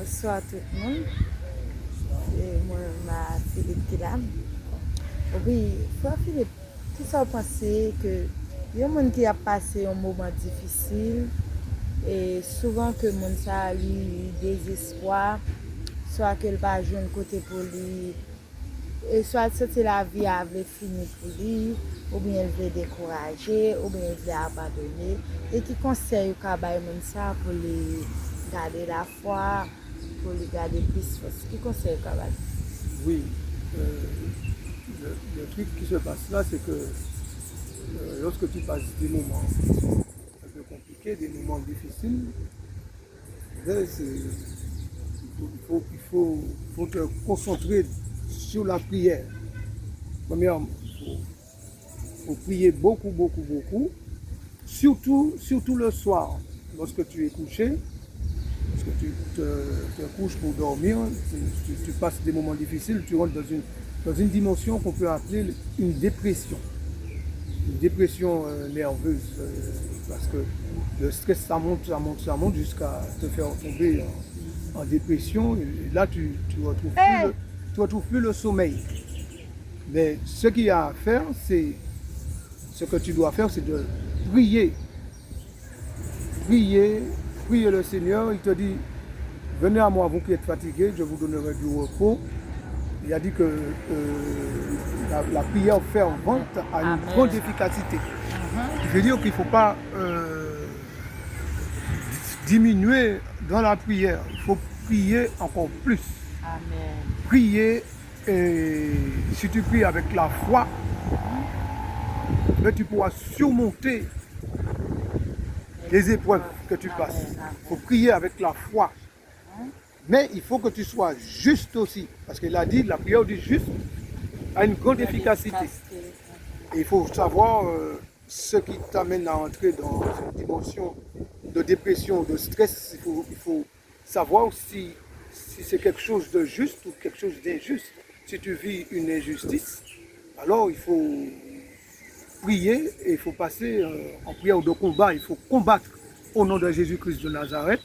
Bonsoir tout le monde. Et moi, je Philippe Kidam. Oui, frère Philippe, tout ça pensé que il y a des gens qui a passé un moment difficile et souvent que mon ça a eu désespoir, soit qu'elle va jouer un côté pour lui, et soit c'est la vie avait fini pour lui, ou bien elle veut décourager, ou bien elle veut abandonner. Et qui conseille au cabal ça pour les garder la foi, pour les garder plus force. Qui conseille au cabal? Oui, euh, le truc qui se passe là, c'est que lorsque tu passes des moments un peu compliqués, des moments difficiles, il faut te concentrer sur la prière. Premièrement, il faut prier beaucoup, beaucoup, beaucoup, surtout le soir, lorsque tu es couché. Parce que tu te couches pour dormir, tu passes des moments difficiles, tu rentres dans une dimension qu'on peut appeler une dépression. Une dépression nerveuse, parce que le stress, ça monte jusqu'à te faire tomber en dépression. Et là, tu retrouves plus le sommeil. Mais ce qu'il y a à faire, ce que tu dois faire, c'est de prier. Prier le Seigneur. Il te dit, venez à moi, vous qui êtes fatigués, je vous donnerai du repos. Il a dit que la prière fervente a une grande efficacité. Il veut dire qu'il ne faut pas diminuer dans la prière. Il faut prier encore plus. Amen. Prier, et si tu pries avec la foi, tu pourras surmonter les épreuves que tu passes. Il faut prier avec la foi. Mais il faut que tu sois juste aussi. Parce qu'il a dit, la prière du juste a une grande efficacité. Et il faut savoir ce qui t'amène à entrer dans une dimension de dépression, de stress. Il faut savoir si c'est quelque chose de juste ou quelque chose d'injuste. Si tu vis une injustice, alors il faut prier et il faut passer en prière de combat. Il faut combattre au nom de Jésus-Christ de Nazareth.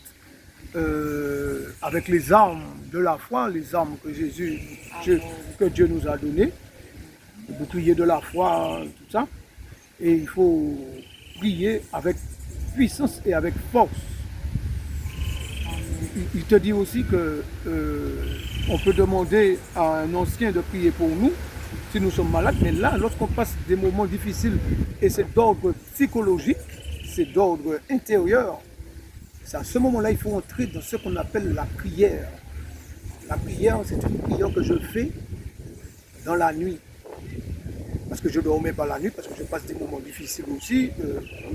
Avec les armes de la foi, les armes que Dieu nous a données, le bouclier de la foi, tout ça. Et il faut prier avec puissance et avec force. Il te dit aussi que on peut demander à un ancien de prier pour nous si nous sommes malades, mais là, lorsqu'on passe des moments difficiles, et c'est d'ordre psychologique, c'est d'ordre intérieur, c'est à ce moment-là, il faut entrer dans ce qu'on appelle la prière. La prière, c'est une prière que je fais dans la nuit. Parce que je ne dormais pas la nuit, parce que je passe des moments difficiles aussi,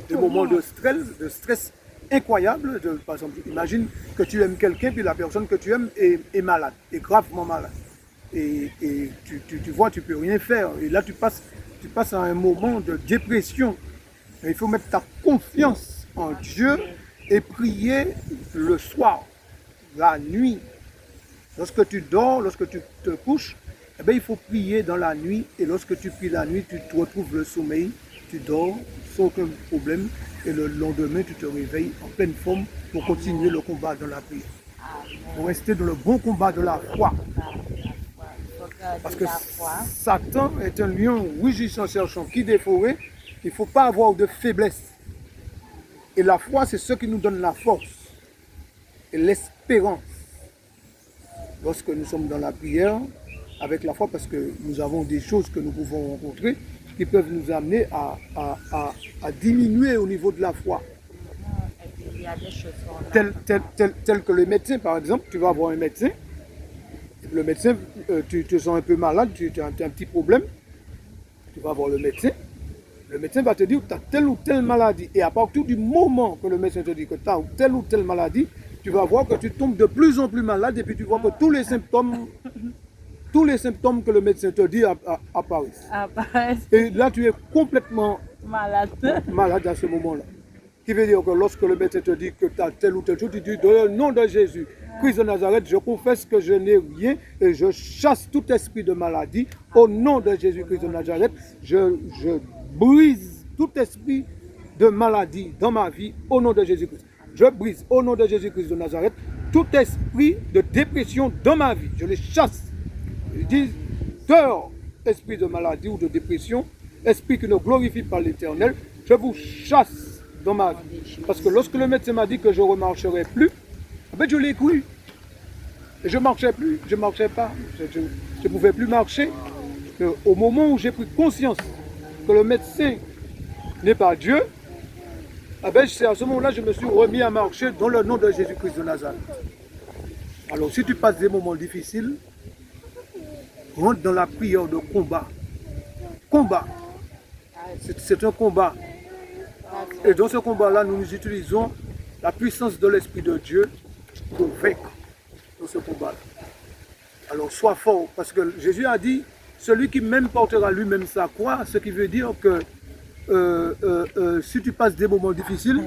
des moments de stress incroyables. Par exemple, imagine que tu aimes quelqu'un, puis la personne que tu aimes est malade, est gravement malade. Et tu vois, tu ne peux rien faire. Et là, tu passes à un moment de dépression. Et il faut mettre ta confiance en Dieu et prier le soir, la nuit. Lorsque tu dors, lorsque tu te couches, eh bien, il faut prier dans la nuit. Et lorsque tu pries la nuit, tu te retrouves le sommeil, tu dors sans aucun problème. Et le lendemain, tu te réveilles en pleine forme pour continuer le combat dans la prière. Pour rester dans le bon combat de la foi. Parce que Satan est un lion rugissant cherchant qui dévorait. Il ne faut pas avoir de faiblesse. Et la foi, c'est ce qui nous donne la force et l'espérance. Lorsque nous sommes dans la prière, avec la foi, parce que nous avons des choses que nous pouvons rencontrer qui peuvent nous amener à diminuer au niveau de la foi. Il y a des choses Tel que le médecin, par exemple, tu vas voir un médecin. Le médecin, tu te sens un peu malade, tu as un petit problème. Tu vas voir le médecin. Le médecin va te dire que tu as telle ou telle maladie. Et à partir du moment que le médecin te dit que tu as telle ou telle maladie, tu vas voir que tu tombes de plus en plus malade et puis tu vois que tous les symptômes que le médecin te dit apparaissent. Et là, tu es complètement malade à ce moment-là. Qui veut dire que lorsque le médecin te dit que tu as telle ou telle chose, tu dis dans le nom de Jésus, Christ de Nazareth, je confesse que je n'ai rien et je chasse tout esprit de maladie. Au nom de Jésus-Christ de Nazareth, je brise tout esprit de maladie dans ma vie au nom de Jésus-Christ. Je brise au nom de Jésus-Christ de Nazareth tout esprit de dépression dans ma vie, je les chasse. Ils disent, dehors, esprit de maladie ou de dépression, esprit qui ne glorifie pas l'Éternel, je vous chasse dans ma vie. Parce que lorsque le médecin m'a dit que je ne remarcherai plus, ben je l'ai cru. Et je ne marchais plus, je ne marchais pas, je ne pouvais plus marcher. Au moment où j'ai pris conscience que le médecin n'est pas Dieu, c'est à ce moment-là que je me suis remis à marcher dans le nom de Jésus-Christ de Nazareth. Alors si tu passes des moments difficiles, rentre dans la prière de combat. Combat. C'est un combat. Et dans ce combat-là, nous utilisons la puissance de l'Esprit de Dieu pour vaincre dans ce combat-là. Alors sois fort, parce que Jésus a dit, celui qui même portera lui-même sa croix, ce qui veut dire que si tu passes des moments difficiles,